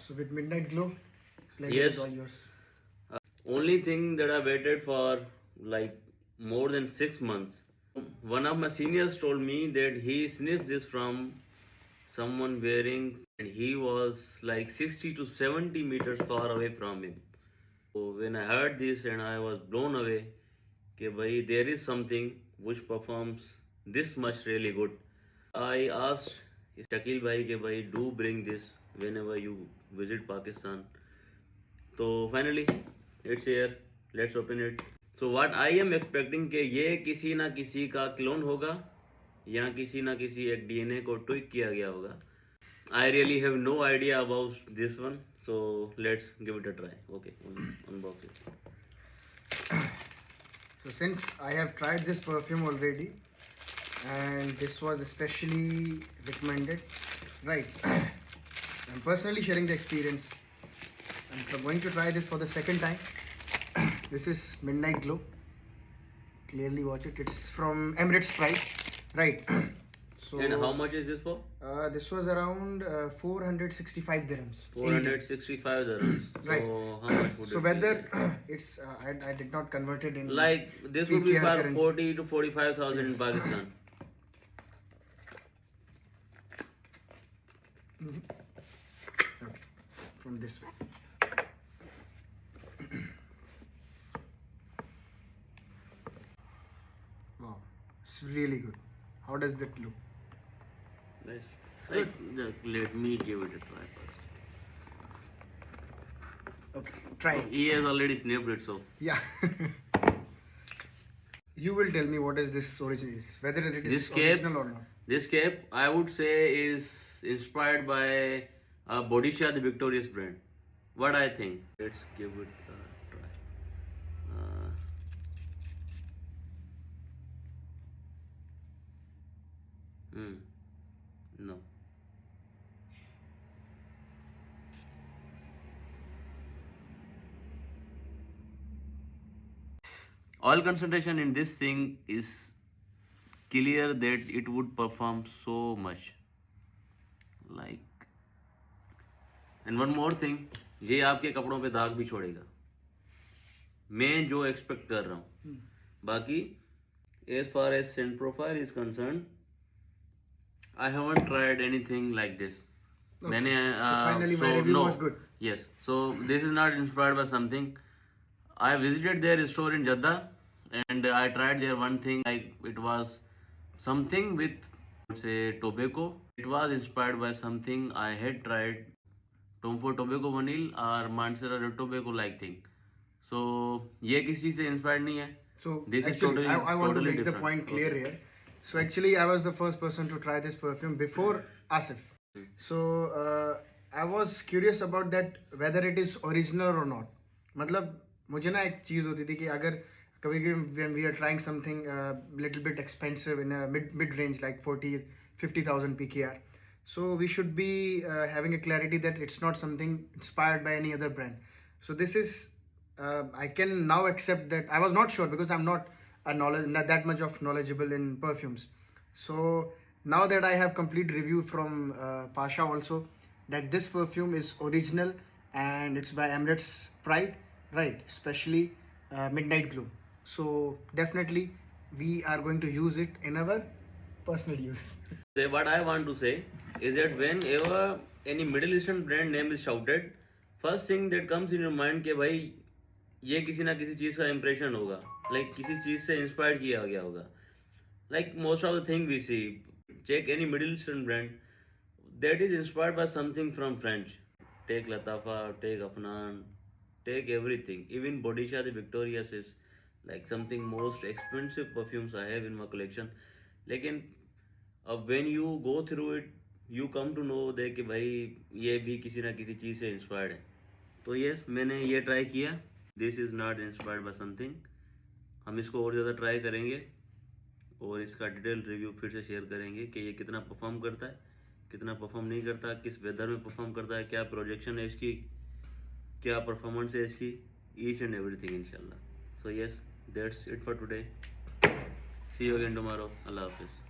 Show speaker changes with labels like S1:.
S1: So with Midnight Glow, pleasure
S2: Yes.
S1: is all yours.
S2: Only thing that I waited for like more than 6 months. One of my seniors told me that he sniffed this from someone wearing, and he was like 60 to 70 meters far away from him. So when I heard this, and I was blown away, कि भाई there is something which performs this much really good. I asked Shakil bhai कि भाई do bring this whenever you visit Pakistan. So finally it's here. Let's open it. So what I am expecting कि ये किसी ना किसी का clone होगा या किसी ना किसी एक DNA को ट्विक किया गया होगा. I really have no idea about this one. So let's give it a try. Okay, unbox it.
S1: So since I have tried this perfume already, and this was especially recommended, right? I'm personally sharing the experience. I'm going to try this for the second time. This is Midnight Glow. Clearly watch it. It's from Emirates Pride, right? So
S2: And how much is this for?
S1: This was around 465 dirhams.
S2: 465 dirhams.
S1: Right.
S2: So how much would
S1: So
S2: it
S1: whether
S2: be?
S1: it's I did not convert it in
S2: Like this would be
S1: PKR
S2: for
S1: currency.
S2: 40 to 45,000 in Pakistan.
S1: Okay, from this way. Wow, it's really good. How does that look?
S2: Nice. Let me give it a try first.
S1: Okay, try it.
S2: He has already sniffed it, so
S1: Yeah. You will tell me what is this origin is, whether it is
S2: This cape-
S1: original or not.
S2: this cape I would say is inspired by Bodyshia, the Victorious brand. What I think. Let's give it a try. No. Oil concentration in this thing is clear that it would perform so much. Like, and one more thing, ये आपके कपड़ों पे दाग भी छोड़ेगा. मैं जो expect कर रहा हूँ. बाकी as far as scent profile is concerned, I haven't tried anything like this.
S1: Okay.
S2: मैंने
S1: So finally my review was good.
S2: Yes. So this is not inspired by something. I visited their store in Jeddah and I tried their one thing, like it was something with, say, tobacco. It was inspired by something I had tried, Tom Ford tobacco vanille or Montserrat tobacco like thing. So ये किसी से inspired नहीं है.
S1: So
S2: This is
S1: actually,
S2: totally-
S1: I want to
S2: totally
S1: make the
S2: different.
S1: point clear here. So actually, I was the first person to try this perfume before Asif. So I was curious about that whether it is original or not. मतलब मुझे ना एक चीज़ होती थी कि अगर कभी भी when we are trying something little bit expensive in a mid range like 40-50,000 PKR, so we should be having a clarity that it's not something inspired by any other brand. So this is I can now accept that. I was not sure because I'm not not that much of knowledgeable in perfumes. So now that I have complete review from Pasha also that this perfume is original and it's by Emirates Pride, right? Especially Midnight Glow. So definitely we are going to use it in our personal use.
S2: So what I want to say is that whenever any Middle Eastern brand name is shouted, first thing that comes in your mind कि भाई ये किसी ना किसी चीज़ का impression होगा, like किसी चीज़ से inspired किया गया होगा. Like most of the thing we see, check any Middle Eastern brand that is inspired by something from French. Take Latafa, take Afnan, take everything. Even Bodyshia, the Victorious is like something most expensive perfumes I have in my collection. लेकिन अब when you go through it, you come to know that कि भाई ये भी किसी ना किसी चीज़ से inspired है. तो yes, मैंने ये ट्राई किया. This is not inspired by something. हम इसको और ज़्यादा ट्राई करेंगे और इसका डिटेल रिव्यू फिर से शेयर करेंगे कि ये कितना परफॉर्म करता है, कितना परफॉर्म नहीं करता, किस वेदर में परफॉर्म करता है, क्या प्रोजेक्शन है इसकी, क्या परफॉर्मेंस है इसकी, ईच एंड एवरीथिंग इंशाल्लाह. So yes, that's it for today. See you again tomorrow. अल्लाह हाफिज़.